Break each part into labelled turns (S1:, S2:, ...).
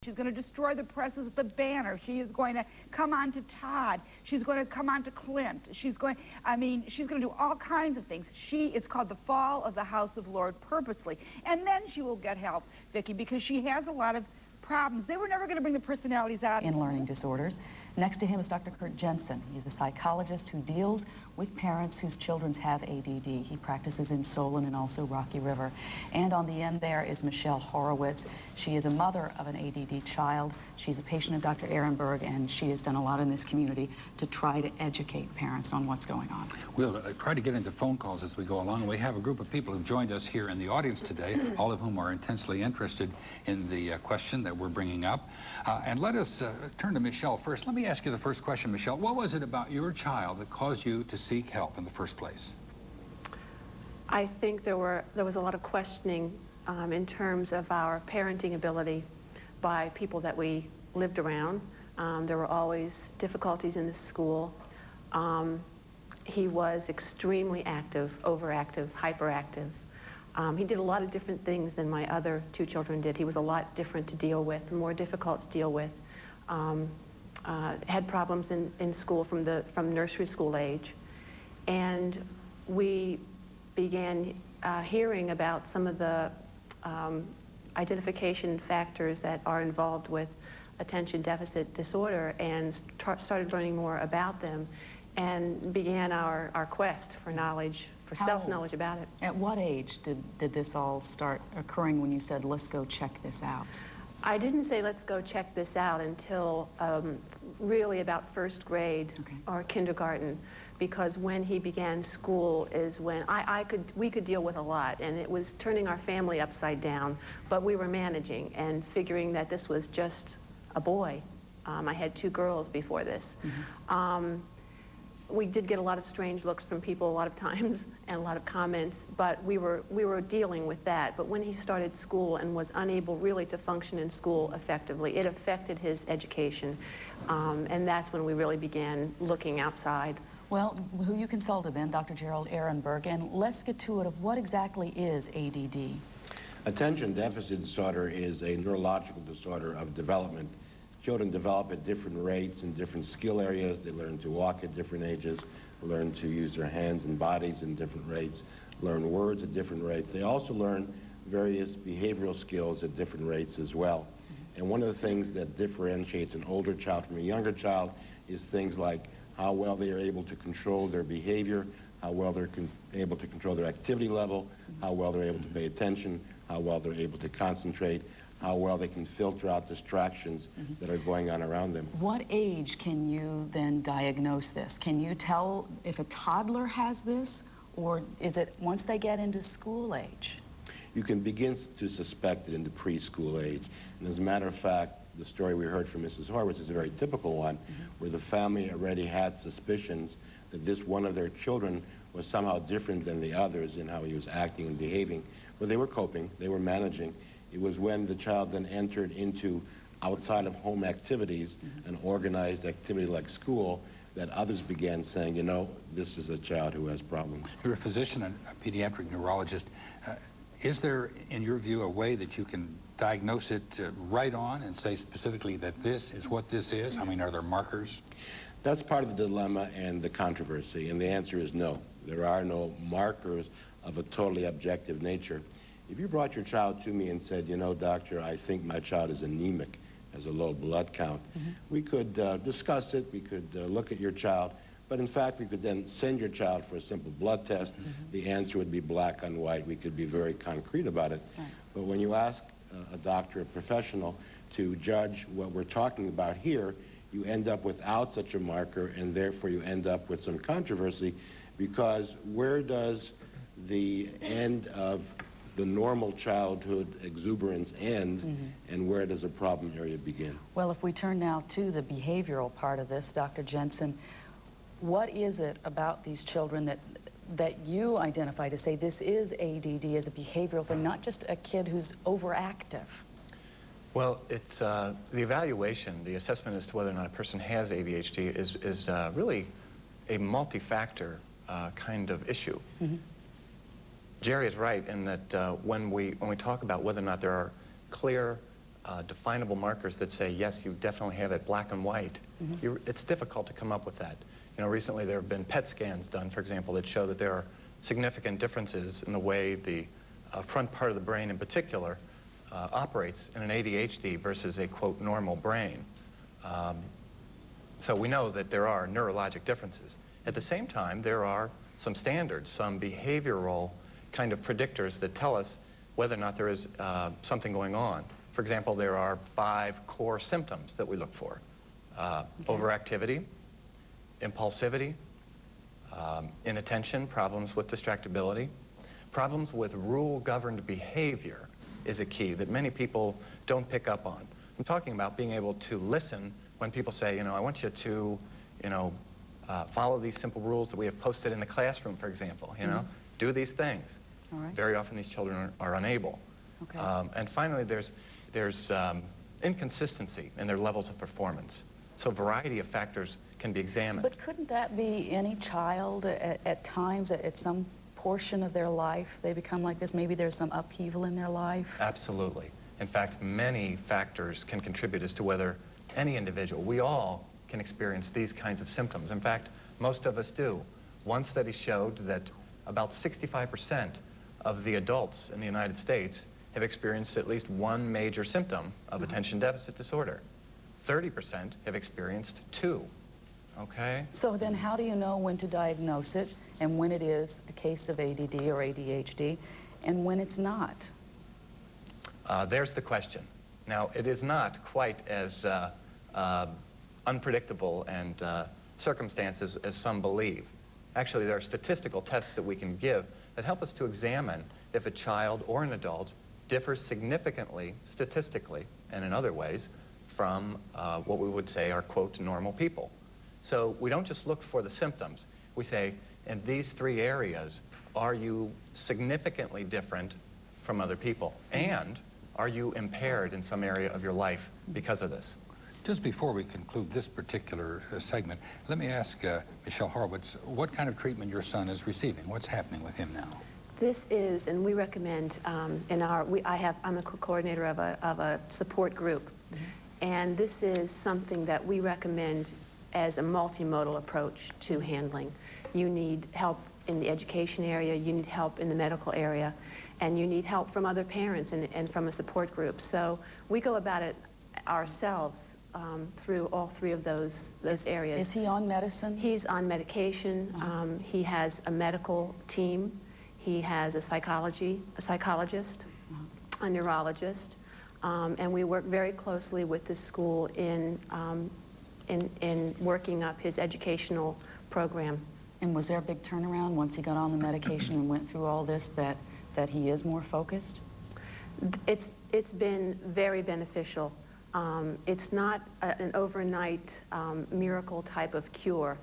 S1: She's going to destroy the presses of the Banner. She is going to come on to Todd. She's going to come on to Clint. She's going to do all kinds of things. It's called the fall of the House of Lord purposely. And then she will get help, Vicki, because she has a lot of problems. They were never going to bring the personalities out.
S2: In learning disorders. Next to him is Dr. Kurt Jensen. He's a psychologist who deals with parents whose children have ADD. He practices in Solon and also Rocky River. And on the end there is Michelle Horowitz. She is a mother of an ADD child. She's a patient of Dr. Ehrenberg, and she has done a lot in this community to try to educate parents on what's going on.
S3: We'll try to get into phone calls as we go along. We have a group of people who've joined us here in the audience today, all of whom are intensely interested in the question that we're bringing up. And let us turn to Michelle first. Let me ask you the first question, Michelle. What was it about your child that caused you to seek help in the first place?
S4: I think there was a lot of questioning in terms of our parenting ability by people that we lived around. There were always difficulties in the school. He was extremely active, overactive, hyperactive. He did a lot of different things than my other two children did. He was a lot different to deal with, more difficult to deal with. Had problems in school from nursery school age. And we began hearing about some of the identification factors that are involved with attention deficit disorder, and started learning more about them, and began our quest for knowledge, for self-knowledge about it.
S2: At what age did this all start occurring when you said, let's go check this out?
S4: I didn't say let's go check this out until really about first grade or kindergarten, because when he began school is when we could deal with a lot, and it was turning our family upside down, but we were managing and figuring that this was just a boy. I had two girls before this. We did get a lot of strange looks from people a lot of times and a lot of comments, but we were dealing with that. But when he started school and was unable really to function in school effectively, it affected his education, and that's when we really began looking outside.
S2: Well, who you consulted then, Dr. Gerald Ehrenberg, and let's get to it of what exactly is ADD.
S5: Attention deficit disorder is a neurological disorder of development. Children develop at different rates in different skill areas. They learn to walk at different ages, learn to use their hands and bodies in different rates, learn words at different rates. They also learn various behavioral skills at different rates as well. And one of the things that differentiates an older child from a younger child is things like how well they are able to control their behavior, how well they're able to control their activity level, how well they're able to pay attention, how well they're able to concentrate, how well they can filter out distractions that are going on around them.
S2: What age can you then diagnose this? Can you tell if a toddler has this, or is it once they get into school age?
S5: You can begin to suspect it in the preschool age. And as a matter of fact, the story we heard from Mrs. Horowitz is a very typical one, where the family already had suspicions that this one of their children was somehow different than the others in how he was acting and behaving. But they were coping, they were managing. It was when the child then entered into outside of home activities, an organized activity like school, that others began saying, you know, this is a child who has problems.
S3: You're a physician and a pediatric neurologist. Is there, in your view, a way that you can diagnose it right on and say specifically that this is what this is? I mean, are there markers?
S5: That's part of the dilemma and the controversy, and the answer is no. There are no markers of a totally objective nature. If you brought your child to me and said, you know, doctor, I think my child is anemic, has a low blood count, we could discuss it, we could look at your child, but in fact we could then send your child for a simple blood test. The answer would be black on white. We could be very concrete about it. But when you ask a doctor, a professional, to judge what we're talking about here, you end up without such a marker, and therefore you end up with some controversy, because where does the end of the normal childhood exuberance end, and where does a problem area begin?
S2: Well, if we turn now to the behavioral part of this, Dr. Jensen, what is it about these children that you identify to say this is ADD as a behavioral thing, not just a kid who's overactive?
S6: Well, it's the evaluation, the assessment as to whether or not a person has ADHD is really a multi-factor kind of issue. Jerry is right in that when we talk about whether or not there are clear definable markers that say, yes, you definitely have it black and white, it's difficult to come up with that. You know, recently there have been PET scans done, for example, that show that there are significant differences in the way the front part of the brain in particular operates in an ADHD versus a, quote, normal brain. So we know that there are neurologic differences. At the same time, there are some standards, some behavioral kind of predictors that tell us whether or not there is something going on. For example, there are 5 core symptoms that we look for. Overactivity, impulsivity, inattention, problems with distractibility. Problems with rule-governed behavior is a key that many people don't pick up on. I'm talking about being able to listen when people say, you know, I want you to, you know, follow these simple rules that we have posted in the classroom, for example, you know, do these things.
S2: All right.
S6: Very often these children are unable.
S2: Okay.
S6: And finally, there's inconsistency in their levels of performance. So a variety of factors can be examined.
S2: But couldn't that be any child at times, at some portion of their life, they become like this? Maybe there's some upheaval in their life?
S6: Absolutely. In fact, many factors can contribute as to whether any individual, we all can experience these kinds of symptoms. In fact, most of us do. One study showed that about 65% of the adults in the United States have experienced at least one major symptom of attention deficit disorder. 30% have experienced 2. Okay?
S2: So then how do you know when to diagnose it and when it is a case of ADD or ADHD and when it's not?
S6: There's the question. Now, it is not quite as unpredictable and circumstances as some believe. Actually, there are statistical tests that we can give that help us to examine if a child or an adult differs significantly, statistically, and in other ways, from what we would say are, quote, normal people. So we don't just look for the symptoms. We say, in these 3 areas, are you significantly different from other people? And are you impaired in some area of your life because of this?
S3: Just before we conclude this particular segment, let me ask Michelle Horowitz, what kind of treatment your son is receiving? What's happening with him now?
S4: This is, and we recommend I'm a coordinator of a support group, and this is something that we recommend as a multimodal approach to handling. You need help in the education area, you need help in the medical area, and you need help from other parents and from a support group. So we go about it ourselves through all 3 of those areas.
S2: Is he on medicine?
S4: He's on medication. He has a medical team. He has a psychologist, a neurologist, and we work very closely with the school in working up his educational program.
S2: And was there a big turnaround once he got on the medication and went through all this, that he is more focused?
S4: It's been very beneficial. It's not an overnight miracle type of cure.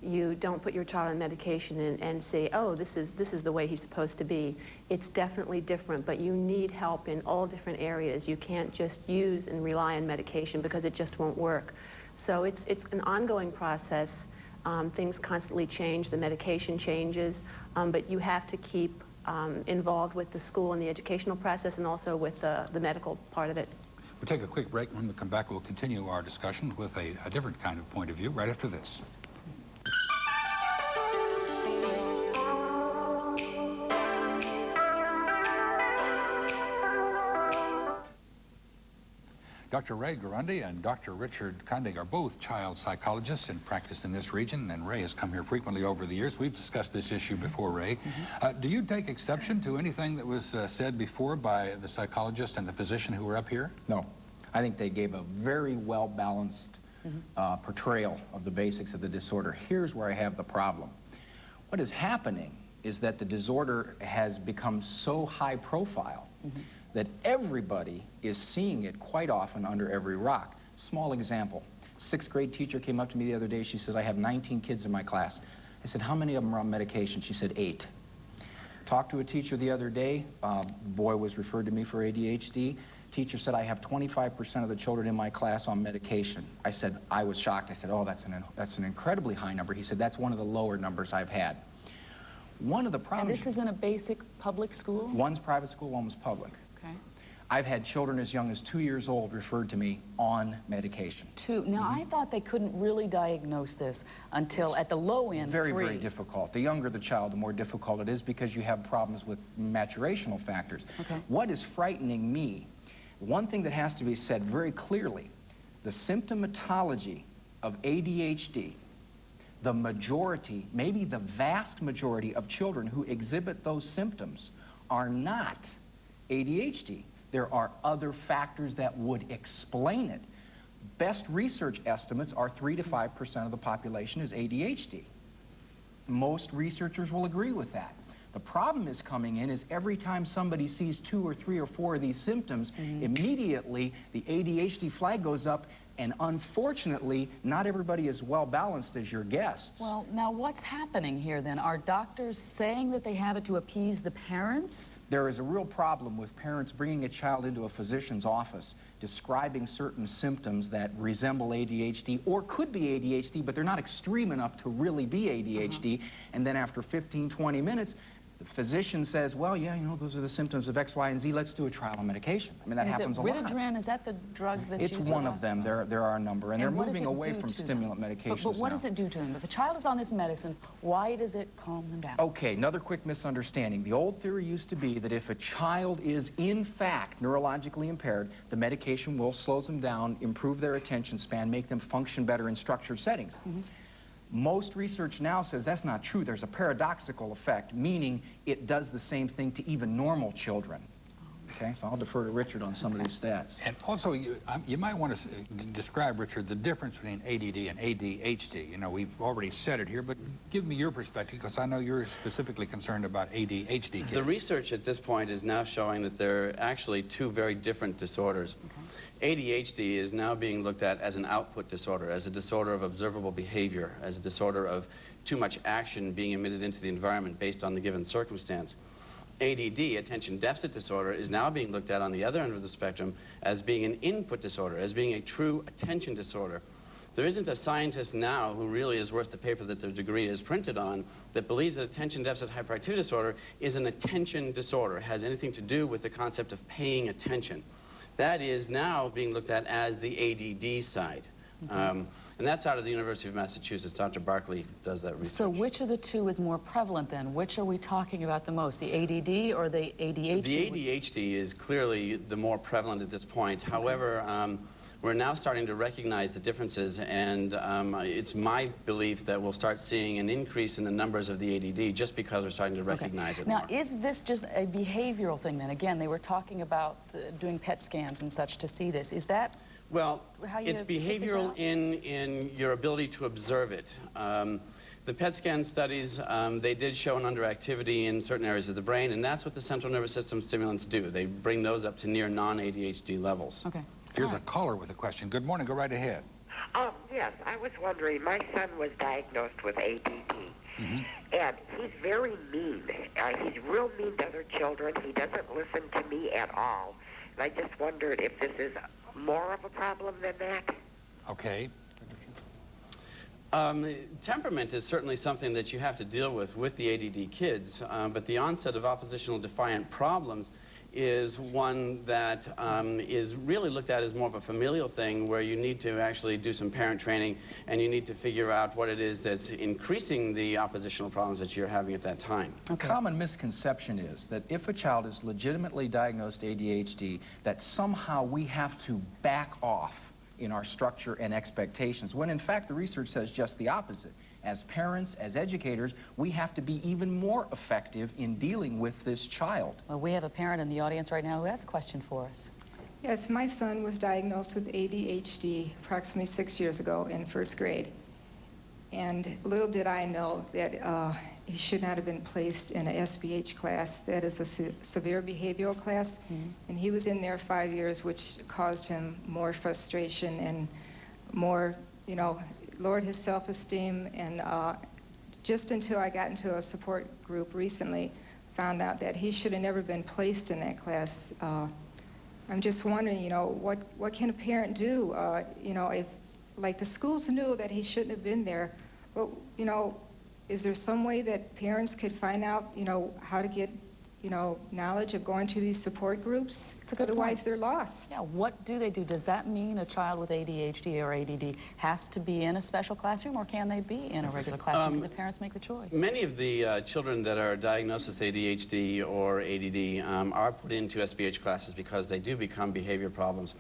S4: You don't put your child on medication and say, oh, this is the way he's supposed to be. It's definitely different, but you need help in all different areas. You can't just use and rely on medication because it just won't work. So it's an ongoing process. Things constantly change, the medication changes, but you have to keep involved with the school and the educational process and also with the medical part of it.
S3: We'll take a quick break. When we come back, we'll continue our discussion with a different kind of point of view right after this. Dr. Ray Guarundi and Dr. Richard Condig are both child psychologists in practice in this region, and Ray has come here frequently over the years. We've discussed this issue before, Ray. Do you take exception to anything that was said before by the psychologist and the physician who were up here?
S7: No. I think they gave a very well-balanced portrayal of the basics of the disorder. Here's where I have the problem. What is happening is that the disorder has become so high profile that everybody is seeing it quite often under every rock. Small example. 6th grade teacher came up to me the other day. She says, I have 19 kids in my class. I said, how many of them are on medication? She said, 8. Talked to a teacher the other day. Boy was referred to me for ADHD. Teacher said, I have 25% of the children in my class on medication. I said, I was shocked. I said, oh, that's an incredibly high number. He said, that's one of the lower numbers I've had. One of the problems...
S2: And this is in a basic public school?
S7: One's private school, one was public.
S2: Okay.
S7: I've had children as young as 2 years old referred to me on medication.
S2: Now, I thought they couldn't really diagnose this until at the low end,
S7: Very,
S2: 3.
S7: very difficult. The younger the child, the more difficult it is because you have problems with maturational factors.
S2: Okay.
S7: What is frightening me, one thing that has to be said very clearly, the symptomatology of ADHD, the majority, maybe the vast majority of children who exhibit those symptoms are not ADHD. There are other factors that would explain it. Best research estimates are 3 to 5% of the population is ADHD. Most researchers will agree with that. The problem is coming in is every time somebody sees 2 or 3 or 4 of these symptoms, immediately the ADHD flag goes up, and unfortunately, not everybody is well balanced as your guests.
S2: Well, now what's happening here then? Are doctors saying that they have it to appease the parents?
S7: There is a real problem with parents bringing a child into a physician's office, describing certain symptoms that resemble ADHD or could be ADHD, but they're not extreme enough to really be ADHD. And then after 15, 20 minutes, the physician says, well, yeah, you know, those are the symptoms of X, Y, and Z. Let's do a trial on medication. I mean, that happens a lot.
S2: Ridodran, is that the drug that's
S7: It's one of them. There are a number, and they're
S2: what does
S7: moving
S2: it
S7: away
S2: do
S7: from
S2: to
S7: stimulant
S2: them?
S7: medications
S2: But what
S7: now.
S2: does it do to them? If a child is on this medicine, why does it calm them down?
S7: Okay, another quick misunderstanding. The old theory used to be that if a child is in fact neurologically impaired, the medication will slow them down, improve their attention span, make them function better in structured settings. Most research now says that's not true. There's a paradoxical effect, meaning it does the same thing to even normal children. Okay, so I'll defer to Richard on some of these stats.
S3: And also, you might want to describe, Richard, the difference between ADD and ADHD. You know, we've already said it here, but give me your perspective, because I know you're specifically concerned about ADHD kids.
S8: The research at this point is now showing that there are actually 2 very different disorders. ADHD is now being looked at as an output disorder, as a disorder of observable behavior, as a disorder of too much action being emitted into the environment based on the given circumstance. ADD, attention deficit disorder, is now being looked at on the other end of the spectrum as being an input disorder, as being a true attention disorder. There isn't a scientist now who really is worth the paper that their degree is printed on that believes that attention deficit hyperactivity disorder is an attention disorder, has anything to do with the concept of paying attention. That is now being looked at as the ADD side. And that's out of the University of Massachusetts. Dr. Barkley does that research.
S2: So which of the 2 is more prevalent then? Which are we talking about the most, the ADD or the ADHD?
S8: The ADHD is clearly the more prevalent at this point. However, we're now starting to recognize the differences, and it's my belief that we'll start seeing an increase in the numbers of the ADD just because we're starting to recognize it
S2: Now,
S8: more.
S2: is this just a behavioral thing then? Again, they were talking about doing PET scans and such to see this. Is that
S8: Well,
S2: how you
S8: it's
S2: pick this
S8: behavioral
S2: out?
S8: in your ability to observe it. The PET scan studies, they did show an underactivity in certain areas of the brain, and that's what the central nervous system stimulants do. They bring those up to near non-ADHD levels.
S2: Okay.
S3: Here's a caller with a question. Good morning. Go right ahead.
S9: Yes, I was wondering, my son was diagnosed with ADD, and he's very mean. He's real mean to other children. He doesn't listen to me at all. And I just wondered if this is more of a problem than that.
S3: Okay.
S8: Temperament is certainly something that you have to deal with the ADD kids, but the onset of oppositional defiant problems is one that is really looked at as more of a familial thing, where you need to actually do some parent training, and you need to figure out what it is that's increasing the oppositional problems that you're having at that time.
S7: A common misconception is that if a child is legitimately diagnosed ADHD, that somehow we have to back off in our structure and expectations, when in fact the research says just the opposite. As parents, as educators, we have to be even more effective in dealing with this child.
S2: Well, we have a parent in the audience right now who has a question for us.
S10: Yes, my son was diagnosed with ADHD approximately 6 years ago in 1st grade. And little did I know that he should not have been placed in a SBH class. That is a severe behavioral class. And he was in there 5 years, which caused him more frustration and more, you know, lowered his self-esteem. And just until I got into a support group recently, found out that he should have never been placed in that class. I'm just wondering, you know, what can a parent do? You know, if, like, the schools knew that he shouldn't have been there, but, you know, is there some way that parents could find out, you know, how to get knowledge of going to these support groups.
S2: It's a good
S10: Otherwise,
S2: point.
S10: they're lost.
S2: Yeah, what do they do? Does that mean a child with ADHD or ADD has to be in a special classroom, or can they be in a regular classroom? Can the parents make the choice?
S8: Many of the children that are diagnosed with ADHD or ADD are put into SBH classes because they do become behavior problems.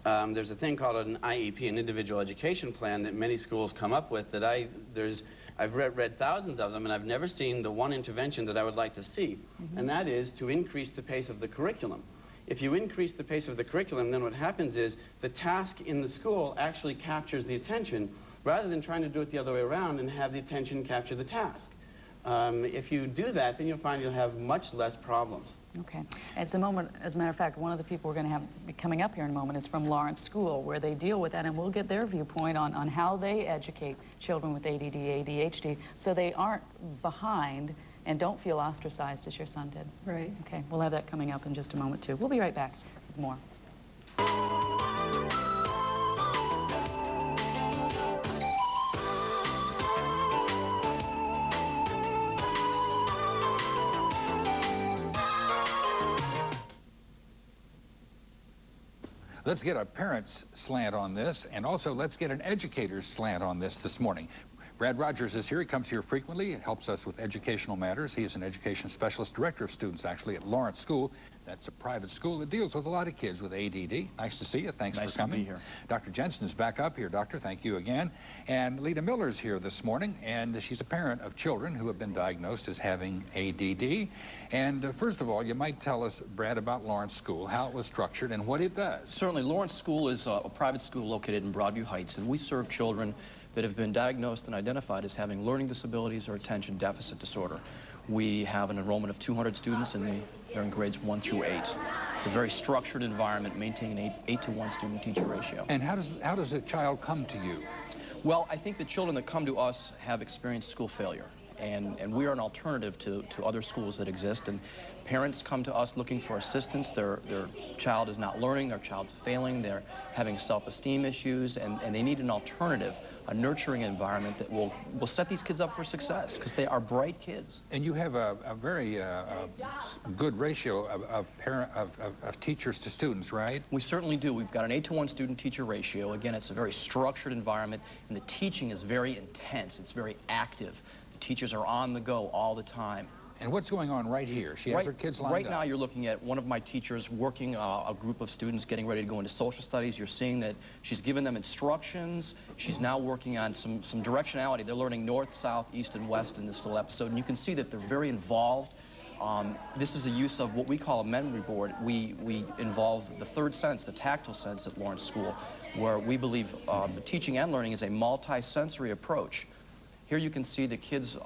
S8: There's a thing called an IEP, an individual education plan, that many schools come up with that I've read thousands of them, and I've never seen the one intervention that I would like to see, and that is to increase the pace of the curriculum. If you increase the pace of the curriculum, then what happens is the task in the school actually captures the attention, rather than trying to do it the other way around and have the attention capture the task. If you do that, then you'll find you'll have much less problems.
S2: Okay. At the moment, as a matter of fact, one of the people we're going to have coming up here in a moment is from Lawrence School, where they deal with that, and we'll get their viewpoint on how they educate children with ADD, ADHD, so they aren't behind and don't feel ostracized as your son did.
S10: Right.
S2: Okay, we'll have that coming up in just a moment, too. We'll be right back with more.
S3: Let's get a parent's slant on this, and also let's get an educator's slant on this morning. Brad Rogers is here. He comes here frequently. He helps us with educational matters. He is an education specialist, director of students, actually, at Lawrence School. That's a private school that deals with a lot of kids with ADD. Nice to see you. Thanks for coming.
S11: Nice to be here.
S3: Dr. Jensen is back up here. Doctor, thank you again. And Lita Miller's here this morning, and she's a parent of children who have been diagnosed as having ADD. And first of all, you might tell us, Brad, about Lawrence School, how it was structured and what it does.
S11: Certainly. Lawrence School is a private school located in Broadview Heights, and we serve children that have been diagnosed and identified as having learning disabilities or attention deficit disorder. We have an enrollment of 200 students, and they're in grades 1 through 8. It's a very structured environment, maintaining an 8-to-1 student-teacher ratio.
S3: And how does a child come to you?
S11: Well, I think the children that come to us have experienced school failure, and we are an alternative to other schools that exist. And parents come to us looking for assistance. Their child is not learning, their child's failing, they're having self-esteem issues, and they need an alternative, a nurturing environment that will set these kids up for success, because they are bright kids.
S3: And you have a very good ratio of teachers to students, right?
S11: We certainly do. We've got an 8-to-1 student-teacher ratio. Again, it's a very structured environment, and the teaching is very intense. It's very active. The teachers are on the go all the time.
S3: And what's going on right here? She has her kids lined up.
S11: Right now, you're looking at one of my teachers working a group of students getting ready to go into social studies. You're seeing that she's given them instructions. She's now working on some directionality. They're learning north, south, east, and west in this little episode. And you can see that they're very involved. This is a use of what we call a memory board. We involve the third sense, the tactile sense at Lawrence School, where we believe teaching and learning is a multi-sensory approach. Here you can see the kids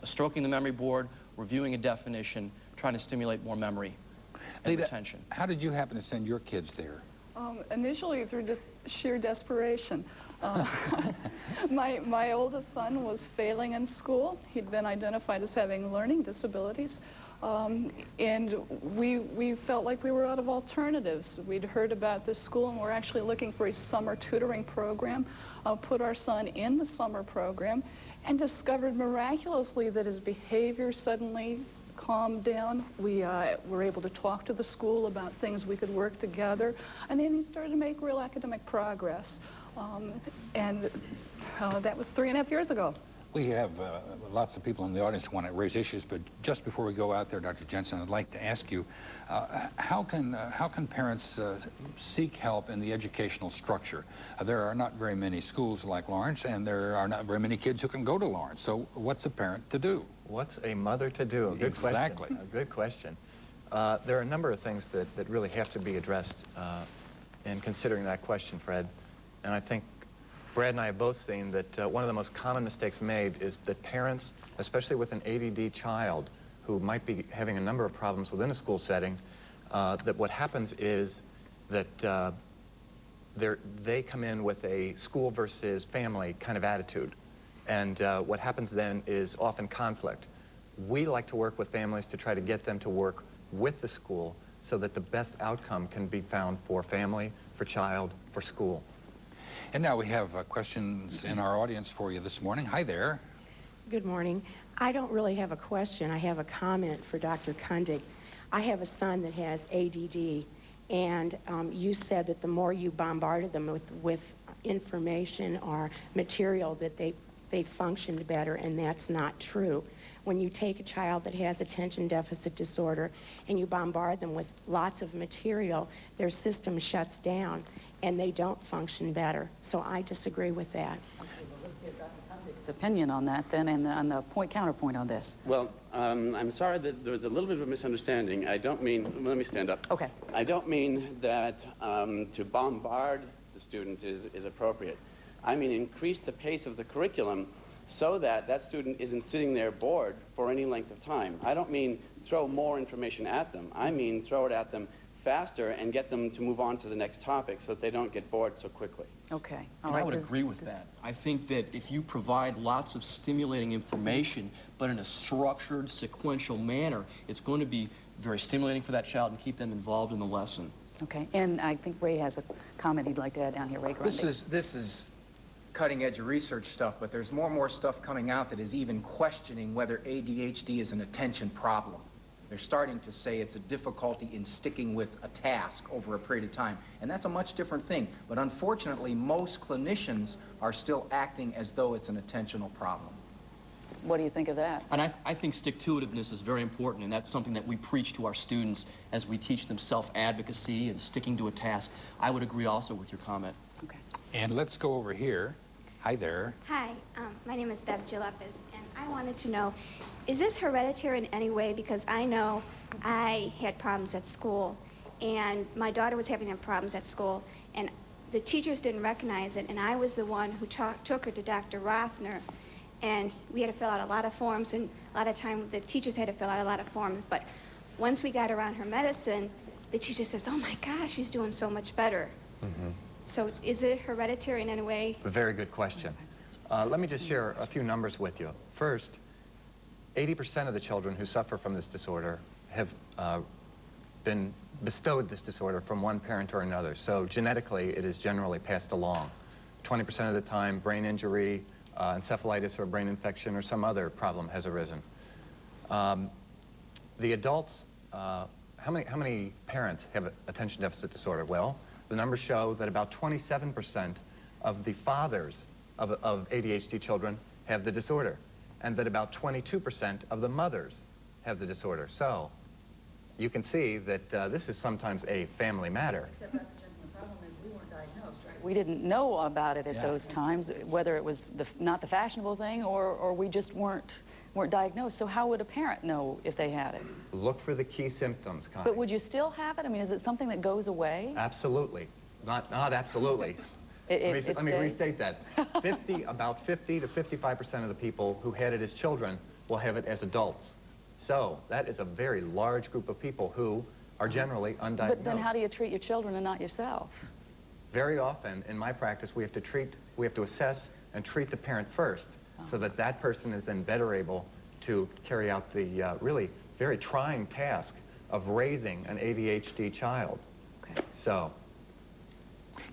S11: stroking the memory board, reviewing a definition, trying to stimulate more memory and retention.
S3: How did you happen to send your kids there?
S12: Initially through just sheer desperation. My oldest son was failing in school. He'd been identified as having learning disabilities. And we felt like we were out of alternatives. We'd heard about this school, and we're actually looking for a summer tutoring program. Put our son in the summer program, and discovered miraculously that his behavior suddenly calmed down. We were able to talk to the school about things we could work together, and then he started to make real academic progress. And that was 3.5 years ago.
S3: We have lots of people in the audience who want to raise issues, but just before we go out there, Dr. Jensen, I'd like to ask you, how can parents seek help in the educational structure? There are not very many schools like Lawrence, and there are not very many kids who can go to Lawrence. So what's a parent to do?
S6: What's a mother to do? A good
S3: Exactly.
S6: question. A good question. There are a number of things that really have to be addressed in considering that question, Fred. And I think Brad and I have both seen that one of the most common mistakes made is that parents, especially with an ADD child who might be having a number of problems within a school setting, that what happens is that they come in with a school versus family kind of attitude. And what happens then is often conflict. We like to work with families to try to get them to work with the school so that the best outcome can be found for family, for child, for school.
S3: And now we have questions in our audience for you this morning. Hi there.
S13: Good morning. I don't really have a question. I have a comment for Dr. Kundig. I have a son that has ADD, and you said that the more you bombarded them with information or material that they functioned better, and that's not true. When you take a child that has attention deficit disorder and you bombard them with lots of material, their system shuts down and they don't function better. So I disagree with that.
S2: Opinion on that then, and on the counterpoint on this.
S8: Well, I'm sorry that there was a little bit of a misunderstanding. I don't mean, let me stand up.
S2: Okay.
S8: I don't mean that to bombard the student is appropriate. I mean increase the pace of the curriculum so that that student isn't sitting there bored for any length of time. I don't mean throw more information at them. I mean throw it at them faster and get them to move on to the next topic so that they don't get bored so quickly.
S2: Okay.
S11: And I would agree with that. I think that if you provide lots of stimulating information, but in a structured, sequential manner, it's going to be very stimulating for that child and keep them involved in the lesson.
S2: Okay. And I think Ray has a comment he'd like to add down here. Ray Grundy.
S7: This is cutting-edge research stuff, but there's more and more stuff coming out that is even questioning whether ADHD is an attention problem. They're starting to say it's a difficulty in sticking with a task over a period of time, and that's a much different thing. But unfortunately, most clinicians are still acting as though it's an attentional problem.
S2: What do you think of that?
S11: And I think stick-to-itiveness is very important, and that's something that we preach to our students as we teach them self-advocacy and sticking to a task. I would agree also with your comment.
S2: Okay.
S3: And let's go over here. Hi there.
S14: Hi, my name is Beth Gillespie, and I wanted to know, is this hereditary in any way? Because I know I had problems at school, and my daughter was having problems at school, and the teachers didn't recognize it, and I was the one who took her to Dr. Rothner, and we had to fill out a lot of forms, and a lot of time the teachers had to fill out a lot of forms, but once we got her on her medicine, the teacher says, oh my gosh, she's doing so much better.
S6: Mm-hmm.
S14: So is it hereditary in any way?
S6: A very good question. Let me just share a few numbers with you. First, 80% of the children who suffer from this disorder have been bestowed this disorder from one parent or another. So genetically, it is generally passed along. 20% of the time, brain injury, encephalitis or brain infection or some other problem has arisen. The adults, how many parents have attention deficit disorder? Well, the numbers show that about 27% of the fathers of ADHD children have the disorder, and that about 22% of the mothers have the disorder. So you can see that this is sometimes a family matter.
S2: Except, Dr. Jensen, the problem is we weren't diagnosed, right? We didn't know about it at those times, whether it was not the fashionable thing or we just weren't diagnosed. So how would a parent know if they had it?
S6: Look for the key symptoms, Connie.
S2: But would you still have it? I mean, is it something that goes away?
S6: Absolutely. Not absolutely. Let me restate that. About 50 to 55% of the people who had it as children will have it as adults. So that is a very large group of people who are generally undiagnosed.
S2: But then how do you treat your children and not yourself?
S6: Very often, in my practice, we have to assess and treat the parent first, so that that person is then better able to carry out the really very trying task of raising an ADHD child.
S2: Okay.
S6: So.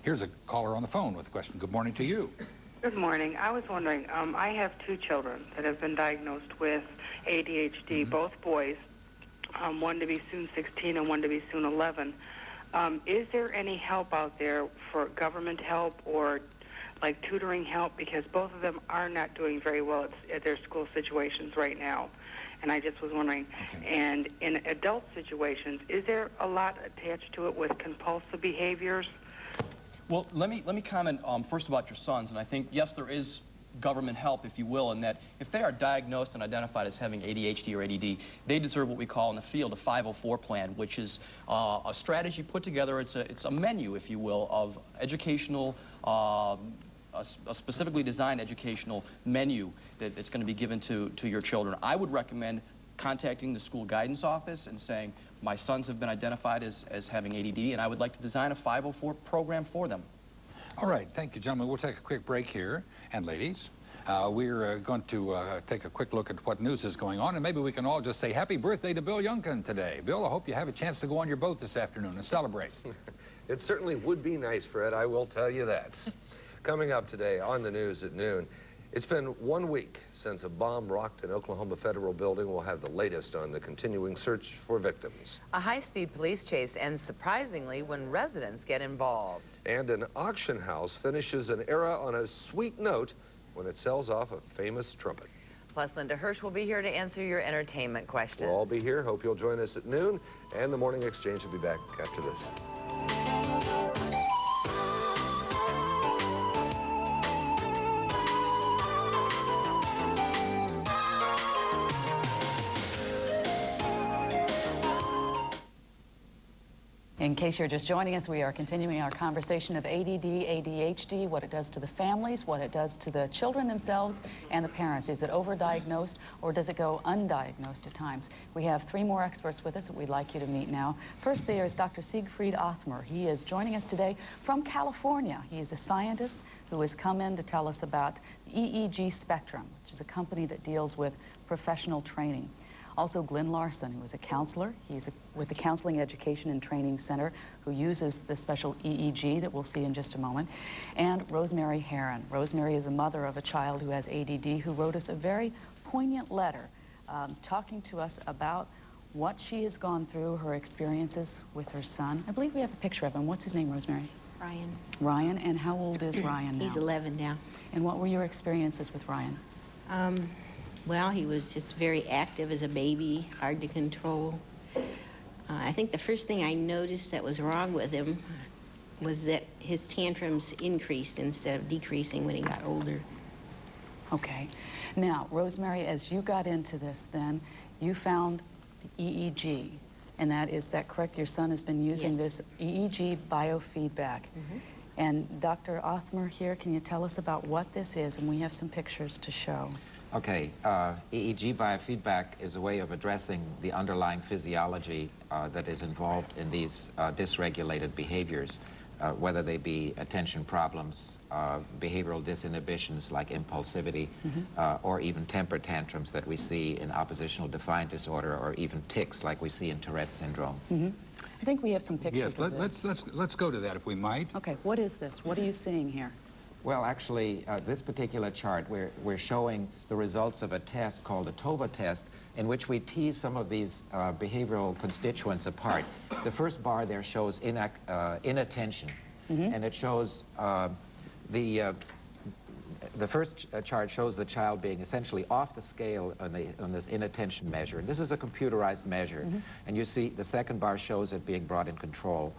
S3: Here's a caller on the phone with a question. Good morning to you.
S15: Good morning. I was wondering, I have two children that have been diagnosed with ADHD, both boys, one to be soon 16 and one to be soon 11. Is there any help out there for government help or like tutoring help? Because both of them are not doing very well at their school situations right now. And I just was wondering, and in adult situations, is there a lot attached to it with compulsive behaviors?
S11: Well, let me comment first about your sons, and I think, yes, there is government help, if you will, in that if they are diagnosed and identified as having ADHD or ADD, they deserve what we call in the field a 504 plan, which is a strategy put together. It's a menu, if you will, of educational, a specifically designed educational menu that's going to be given to your children. I would recommend contacting the school guidance office and saying, my sons have been identified as having ADD, and I would like to design a 504 program for them.
S3: All right, thank you, gentlemen. We'll take a quick break here. And ladies, we're going to take a quick look at what news is going on, and maybe we can all just say happy birthday to Bill Youngkin today. Bill, I hope you have a chance to go on your boat this afternoon and celebrate.
S16: It certainly would be nice, Fred, I will tell you that. Coming up today on the news at noon, It's been 1 week since a bomb rocked an Oklahoma federal building. We'll have the latest on the continuing search for victims.
S17: A high-speed police chase ends surprisingly when residents get involved.
S16: And an auction house finishes an era on a sweet note when it sells off a famous trumpet.
S17: Plus, Linda Hirsch will be here to answer your entertainment questions.
S16: We'll all be here. Hope you'll join us at noon. And the Morning Exchange will be back after this.
S2: In case you're just joining us, we are continuing our conversation of ADD, ADHD, what it does to the families, what it does to the children themselves and the parents. Is it overdiagnosed or does it go undiagnosed at times? We have 3 more experts with us that we'd like you to meet now. First, there is Dr. Siegfried Othmer. He is joining us today from California. He is a scientist who has come in to tell us about EEG Spectrum, which is a company that deals with professional training. Also, Glenn Larson, who is a counselor. He's with the Counseling Education and Training Center, who uses the special EEG that we'll see in just a moment. And Rosemary Herron. Rosemary is a mother of a child who has ADD, who wrote us a very poignant letter talking to us about what she has gone through, her experiences with her son. I believe we have a picture of him. What's his name, Rosemary?
S18: Ryan.
S2: Ryan, and how old is Ryan now?
S18: He's 11 now.
S2: And what were your experiences with Ryan?
S18: Well, he was just very active as a baby, hard to control. I think the first thing I noticed that was wrong with him was that his tantrums increased instead of decreasing when he got older.
S2: Okay. Now, Rosemary, as you got into this then, you found the EEG, and is that correct? Your son has been using this EEG biofeedback. And Dr. Othmer here, can you tell us about what this is? And we have some pictures to show.
S19: Okay, EEG biofeedback is a way of addressing the underlying physiology that is involved in these dysregulated behaviors, whether they be attention problems, behavioral disinhibitions like impulsivity, or even temper tantrums that we see in oppositional defiant disorder, or even tics like we see in Tourette's syndrome.
S2: I think we have some pictures of this.
S3: Let's go to that if we might.
S2: Okay, what is this? What are you seeing here?
S19: Well, actually, this particular chart, we're showing the results of a test called the TOVA test, in which we tease some of these behavioral constituents apart. The first bar there shows inattention, and it shows the first chart shows the child being essentially off the scale on this inattention measure. And this is a computerized measure, and you see the second bar shows it being brought in control.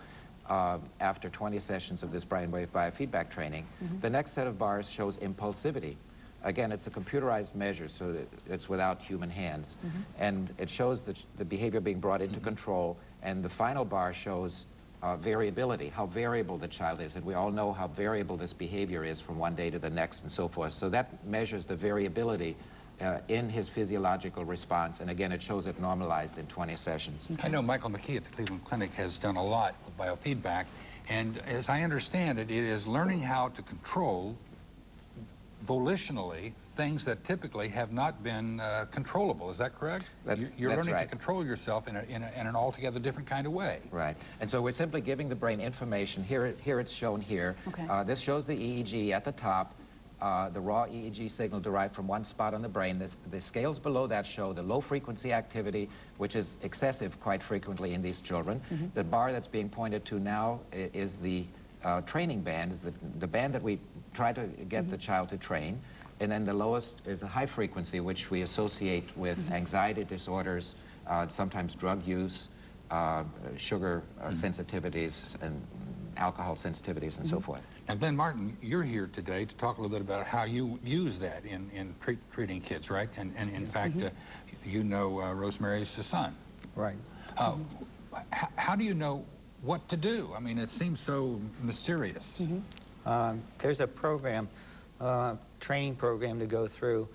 S19: After 20 sessions of this brainwave biofeedback training. The next set of bars shows impulsivity. Again, it's a computerized measure, so that it's without human hands. And it shows the behavior being brought into control. And the final bar shows variability, how variable the child is. And we all know how variable this behavior is from one day to the next and so forth. So that measures the variability in his physiological response, and again, it shows it normalized in 20 sessions.
S3: I know Michael McKee at the Cleveland Clinic has done a lot with biofeedback, and as I understand it, it is learning how to control volitionally things that typically have not been controllable. Is that correct? You're learning to control yourself in an altogether different kind of way.
S19: Right. And so we're simply giving the brain information. Here it's shown here.
S2: Okay.
S19: This shows the EEG at the top. The raw EEG signal derived from one spot on the brain. The scales below that show the low-frequency activity, which is excessive quite frequently in these children. The bar that's being pointed to now is the training band, is the band that we try to get the child to train. And then the lowest is the high frequency, which we associate with anxiety disorders, sometimes drug use, sugar sensitivities, and alcohol sensitivities, and so forth.
S3: And Ben Martin, you're here today to talk a little bit about how you use that in treating kids, right? And in fact, you know Rosemary's son.
S20: Right.
S3: How do you know what to do? I mean, it seems so mysterious.
S20: There's a program, training program to go through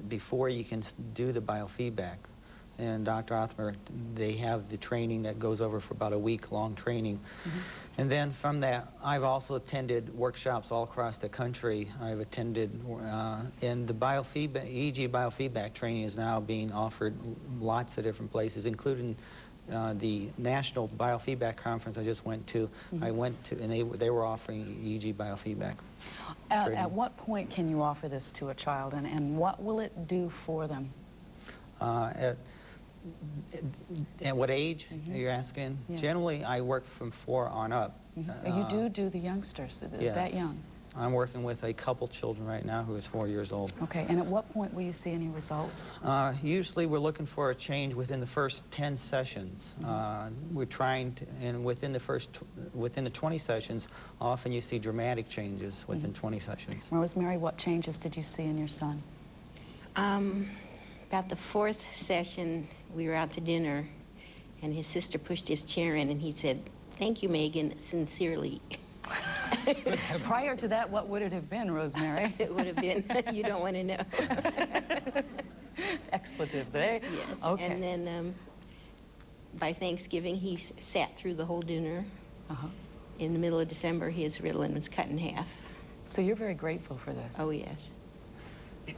S20: before you can do the biofeedback. And Dr. Othmer, they have the training that goes over for about a week-long training. And then from that, I've also attended workshops all across the country. I've attended, and the EEG biofeedback training is now being offered lots of different places, including the National Biofeedback Conference I just went to, I went to, and they were offering EEG biofeedback.
S2: At what point can you offer this to a child, and what will it do for them?
S20: At what age you're asking?
S2: Yes.
S20: Generally, I work from 4 on up.
S2: You do the youngsters,
S20: Yes.
S2: that young?
S20: I'm working with a couple children right now who is 4 years old.
S2: Okay, and at what point will you see any results?
S20: Usually we're looking for a change within the first 10 sessions. We're trying to, and within the 20 sessions, often you see dramatic changes within 20 sessions.
S2: Rosemary, what changes did you see in your son?
S18: About the 4th session, we were out to dinner, and his sister pushed his chair in, and he said, "Thank you, Megan, sincerely."
S2: Prior to that, what would it have been, Rosemary?
S18: It would have been, you don't want to know.
S2: Expletives, eh?
S18: Yes.
S2: Okay.
S18: And then by Thanksgiving, he sat through the whole dinner. In the middle of December, his Ritalin was cut in half.
S2: So you're very grateful for this?
S18: Oh, yes.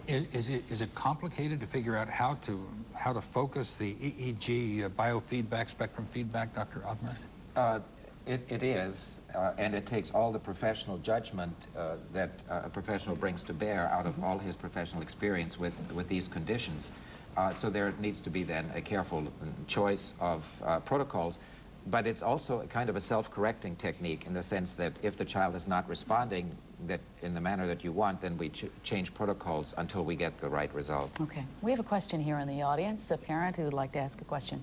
S3: Is it complicated to figure out how to focus the EEG biofeedback, spectrum feedback, Dr. Othmer?
S19: It is, and it takes all the professional judgment that a professional brings to bear out of all his professional experience with these conditions. So there needs to be then a careful choice of protocols, but it's also a kind of a self-correcting technique in the sense that if the child is not responding in the manner that you want, then we change protocols until we get the right result.
S2: Okay. We have a question here in the audience, a parent who would like to ask a question.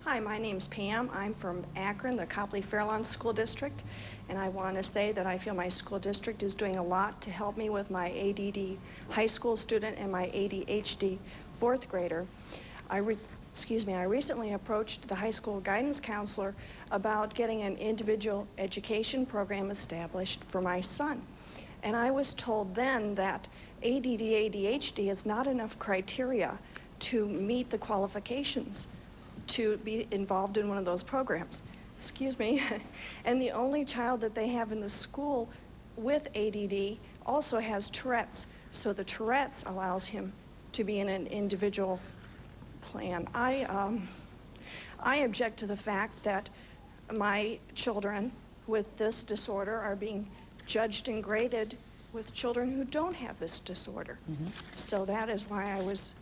S21: Hi, my name's Pam. I'm from Akron, the Copley-Fairlawn School District, and I want to say that I feel my school district is doing a lot to help me with my ADD high school student and my ADHD 4th grader. I recently approached the high school guidance counselor about getting an individual education program established for my son. And I was told then that ADD, ADHD is not enough criteria to meet the qualifications to be involved in one of those programs. Excuse me. And the only child that they have in the school with ADD also has Tourette's. So the Tourette's allows him to be in an individual plan. I object to the fact that my children with this disorder are being judged and graded with children who don't have this disorder. So that is why I was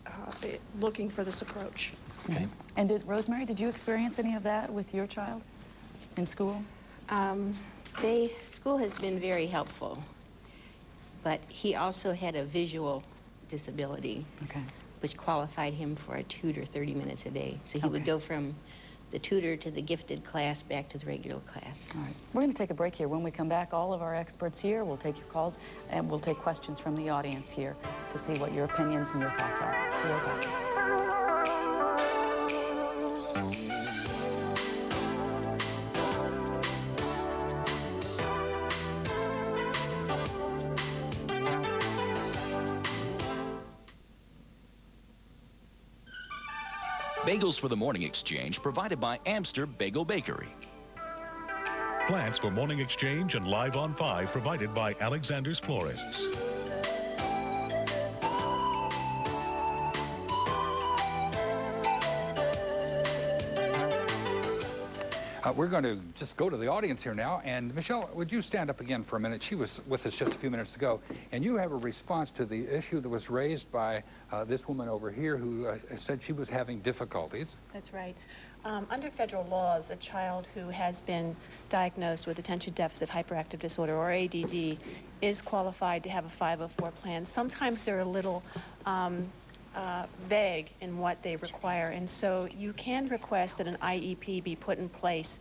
S21: looking for this approach.
S2: Okay. And Rosemary, did you experience any of that with your child in school?
S18: School has been very helpful, but he also had a visual disability, which qualified him for a tutor 30 minutes a day. So he would go from the tutor to the gifted class back to the regular class.
S2: All right. We're going to take a break here. When we come back, all of our experts here will take your calls, and we'll take questions from the audience here to see what your opinions and your thoughts are. Be right back.
S22: Bagels for the Morning Exchange provided by Amster Bagel Bakery.
S23: Plants for Morning Exchange and Live on 5 provided by Alexander's Florists.
S3: We're going to just go to the audience here now, and Michelle, would you stand up again for a minute? She was with us just a few minutes ago, and you have a response to the issue that was raised by this woman over here who said she was having difficulties.
S4: That's right. Under federal laws, a child who has been diagnosed with attention deficit hyperactive disorder, or ADD, is qualified to have a 504 plan. Sometimes they're a little vague in what they require, and so you can request that an IEP be put in place,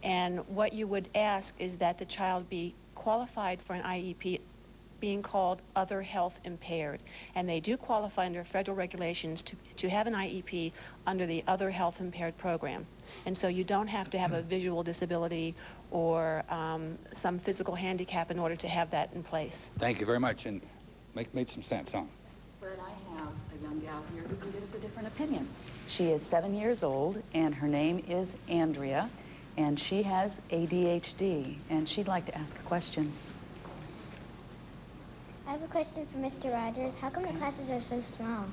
S4: and what you would ask is that the child be qualified for an IEP being called other health impaired, and they do qualify under federal regulations to have an IEP under the other health impaired program. And so you don't have to have a visual disability or some physical handicap in order to have that in place.
S3: Thank you very much, and made some sense, huh?
S2: But I have a young gal here who can give us a different opinion. She is 7 years old, and her name is Andrea, and she has ADHD, and she'd like to ask a question.
S24: I have a question for Mr. Rogers. How come the classes are so small?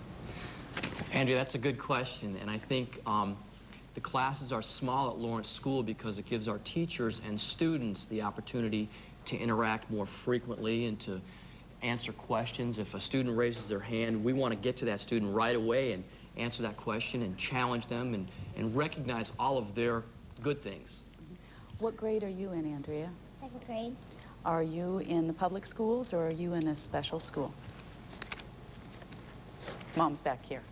S25: Andrea, that's a good question, and I think
S11: The classes are small at Lawrence School because it gives our teachers and students the opportunity to interact more frequently and to answer questions. If a student raises their hand, we want to get to that student right away and answer that question and challenge them and recognize all of their good things.
S2: What grade are you in, Andrea?
S24: Second grade.
S2: Are you in the public schools or are you in a special school? Mom's back here.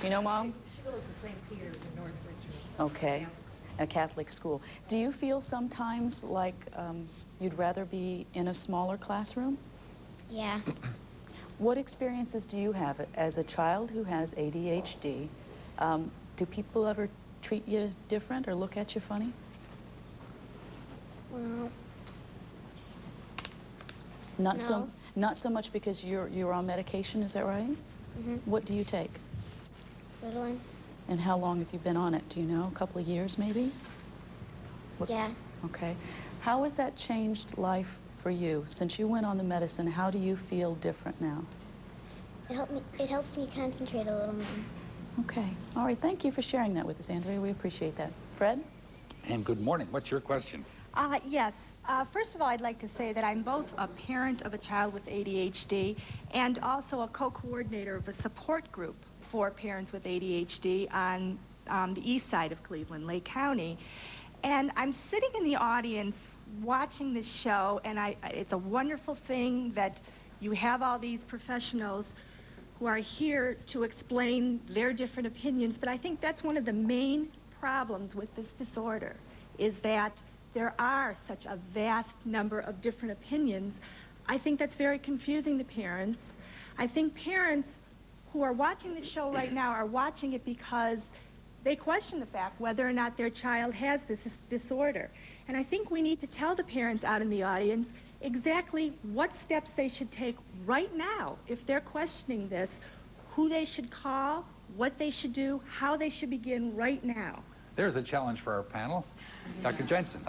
S2: You know Mom?
S1: She goes to St. Peter's in North Richmond.
S2: Okay, a Catholic school. Do you feel sometimes like you'd rather be in a smaller classroom?
S24: Yeah.
S2: What experiences do you have as a child who has ADHD? Do people ever treat you different or look at you funny?
S24: Well,
S2: Not
S24: no.
S2: not so much because you're on medication, is that right?
S24: Mm-hmm.
S2: What do you take?
S24: Ritalin.
S2: And how long have you been on it? Do you know? A couple of years, maybe?
S24: Yeah.
S2: Okay. How has that changed life for you? Since you went on the medicine, how do you feel different now?
S24: It helps me concentrate a little more.
S2: Okay. All right. Thank you for sharing that with us, Andrea. We appreciate that. Fred?
S3: And good morning. What's your question?
S5: Yes. First of all, I'd like to say that I'm both a parent of a child with ADHD and also a co-coordinator of a support group for parents with ADHD on the east side of Cleveland, Lake County. And I'm sitting in the audience watching this show, and it's a wonderful thing that you have all these professionals who are here to explain their different opinions, but I think that's one of the main problems with this disorder, is that there are such a vast number of different opinions. I think that's very confusing to parents. I think parents who are watching the show right now are watching it because they question the fact whether or not their child has this disorder. And I think we need to tell the parents out in the audience exactly what steps they should take right now if they're questioning this, who they should call, what they should do, how they should begin right now.
S3: There's a challenge for our panel. Dr. Jensen.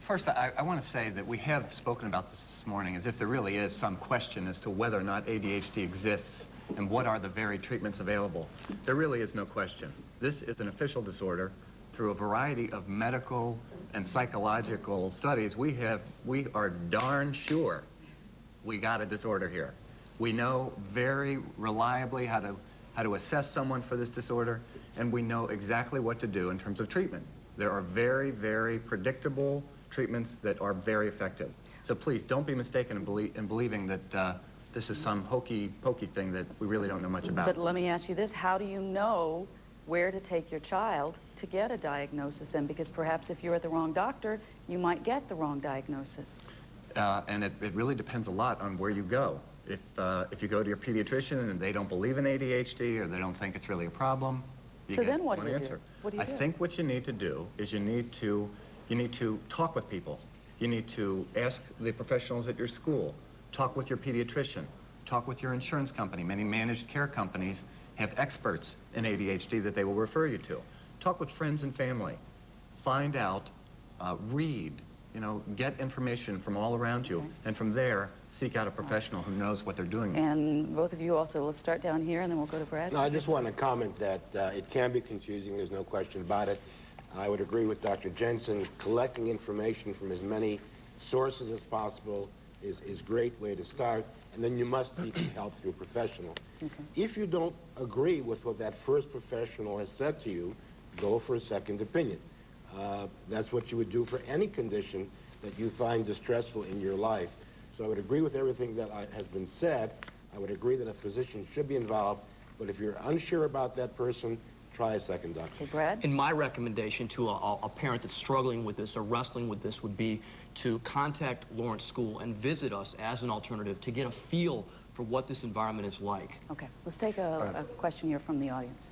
S6: First, I want to say that we have spoken about this morning as if there really is some question as to whether or not ADHD exists and what are the varied treatments available. There really is no question. This is an official disorder. Through a variety of medical and psychological studies, we are darn sure we got a disorder here. We know very reliably how to assess someone for this disorder, and we know exactly what to do in terms of treatment. There are very, very predictable treatments that are very effective. So please don't be mistaken in believing that this is some hokey-pokey thing that we really don't know much about.
S2: But let me ask you this. How do you know where to take your child to get a diagnosis? And because perhaps if you're at the wrong doctor, you might get the wrong diagnosis.
S6: And it really depends a lot on where you go. If you go to your pediatrician and they don't believe in ADHD or they don't think it's really a problem, you get
S2: then what
S6: one
S2: do you
S6: answer.
S2: do? What do you
S6: I
S2: do?
S6: think what you need to do is you need to talk with people. You need to ask the professionals at your school, talk with your pediatrician, talk with your insurance company. Many managed care companies have experts in ADHD that they will refer you to. Talk with friends and family. Find out, read, get information from all around you, and from there, seek out a professional who knows what they're doing.
S2: And both of you also, let's start down here and then we'll go to Brad.
S9: No, I just want to comment that it can be confusing, there's no question about it. I would agree with Dr. Jensen. Collecting information from as many sources as possible is a great way to start, and then you must seek help through a professional.
S2: Okay.
S9: If you don't agree with what that first professional has said to you, go for a second opinion. That's what you would do for any condition that you find distressful in your life. So I would agree with everything that has been said. I would agree that a physician should be involved, but if you're unsure about that person, try a second doctor.
S2: Okay, Brad?
S11: And my recommendation to a parent that's struggling with this or wrestling with this would be to contact Lawrence School and visit us as an alternative to get a feel for what this environment is like.
S2: Okay, let's take a question here from the audience.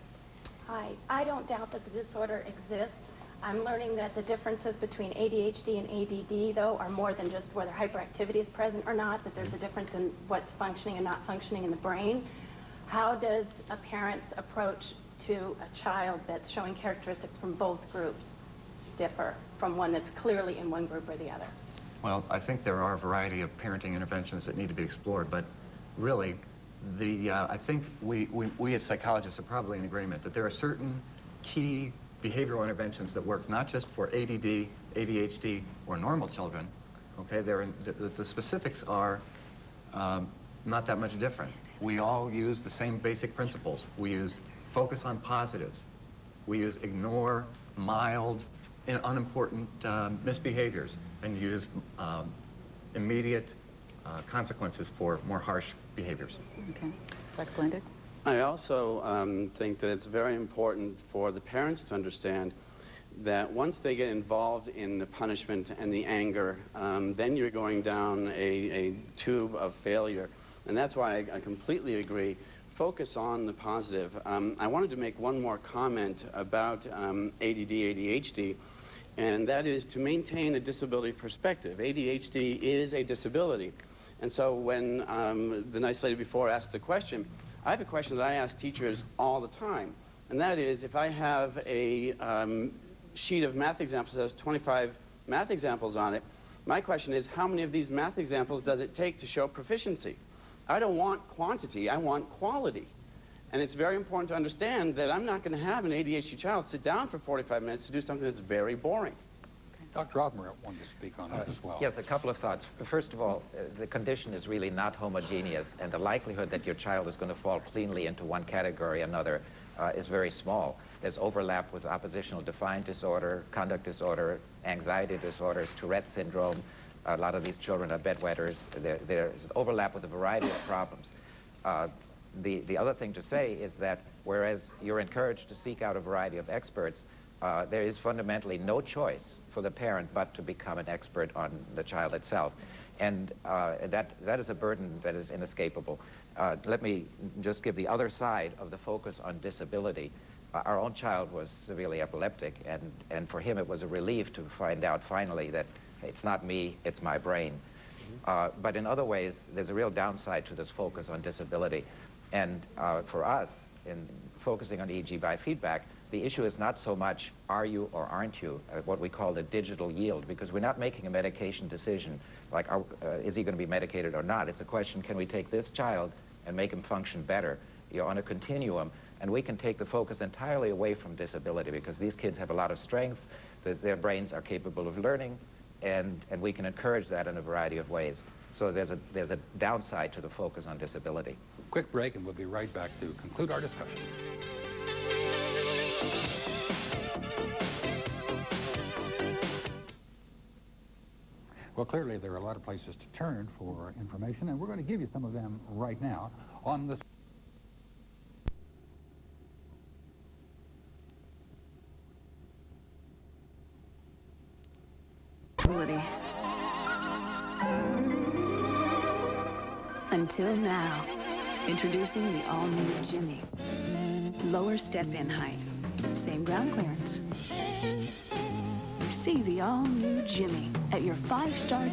S21: Hi, I don't doubt that the disorder exists. I'm learning that the differences between ADHD and ADD, though, are more than just whether hyperactivity is present or not, that there's a difference in what's functioning and not functioning in the brain. How does a parent's approach to a child that's showing characteristics from both groups differ from one that's clearly in one group or the other?
S6: Well, I think there are a variety of parenting interventions that need to be explored, but really, I think we as psychologists are probably in agreement that there are certain key behavioral interventions that work not just for ADD, ADHD, or normal children. Okay, the specifics are not that much different. We all use the same basic principles. We use focus on positives. We use ignore mild and unimportant misbehaviors, and use immediate consequences for more harsh behaviors.
S2: Okay. Dr. Blandick?
S8: I also think that it's very important for the parents to understand that once they get involved in the punishment and the anger, then you're going down a tube of failure. And that's why I completely agree. Focus on the positive. I wanted to make one more comment about ADD, ADHD, and that is to maintain a disability perspective. ADHD is a disability. And so when the nice lady before asked the question, I have a question that I ask teachers all the time, and that is if I have a sheet of math examples that has 25 math examples on it, my question is how many of these math examples does it take to show proficiency? I don't want quantity, I want quality. And it's very important to understand that I'm not going to have an ADHD child sit down for 45 minutes to do something that's very boring.
S3: Dr. Othmer wanted to speak on that as well.
S19: Yes, a couple of thoughts. First of all, the condition is really not homogeneous, and the likelihood that your child is going to fall cleanly into one category or another is very small. There's overlap with oppositional defiant disorder, conduct disorder, anxiety disorder, Tourette syndrome. A lot of these children are bedwetters. There's overlap with a variety of problems. The other thing to say is that whereas you're encouraged to seek out a variety of experts, there is fundamentally no choice for the parent but to become an expert on the child itself. And that is a burden that is inescapable. Let me just give the other side of the focus on disability. Our own child was severely epileptic, and for him it was a relief to find out finally that it's not me, it's my brain. But in other ways, there's a real downside to this focus on disability. And for us, in focusing on EEG biofeedback, the issue is not so much are you or aren't you, what we call the digital yield, because we're not making a medication decision like is he going to be medicated or not. It's a question, can we take this child and make him function better? You're on a continuum, and we can take the focus entirely away from disability because these kids have a lot of strength, their brains are capable of learning, and we can encourage that in a variety of ways. So there's a downside to the focus on disability.
S3: Quick break, and we'll be right back to conclude our discussion. Well, clearly there are a lot of places to turn for information, and we're going to give you some of them right now on this.
S10: Until now, introducing the all-new Jimmy. Lower step-in height, same ground clearance. See the all-new Jimmy at your 5-star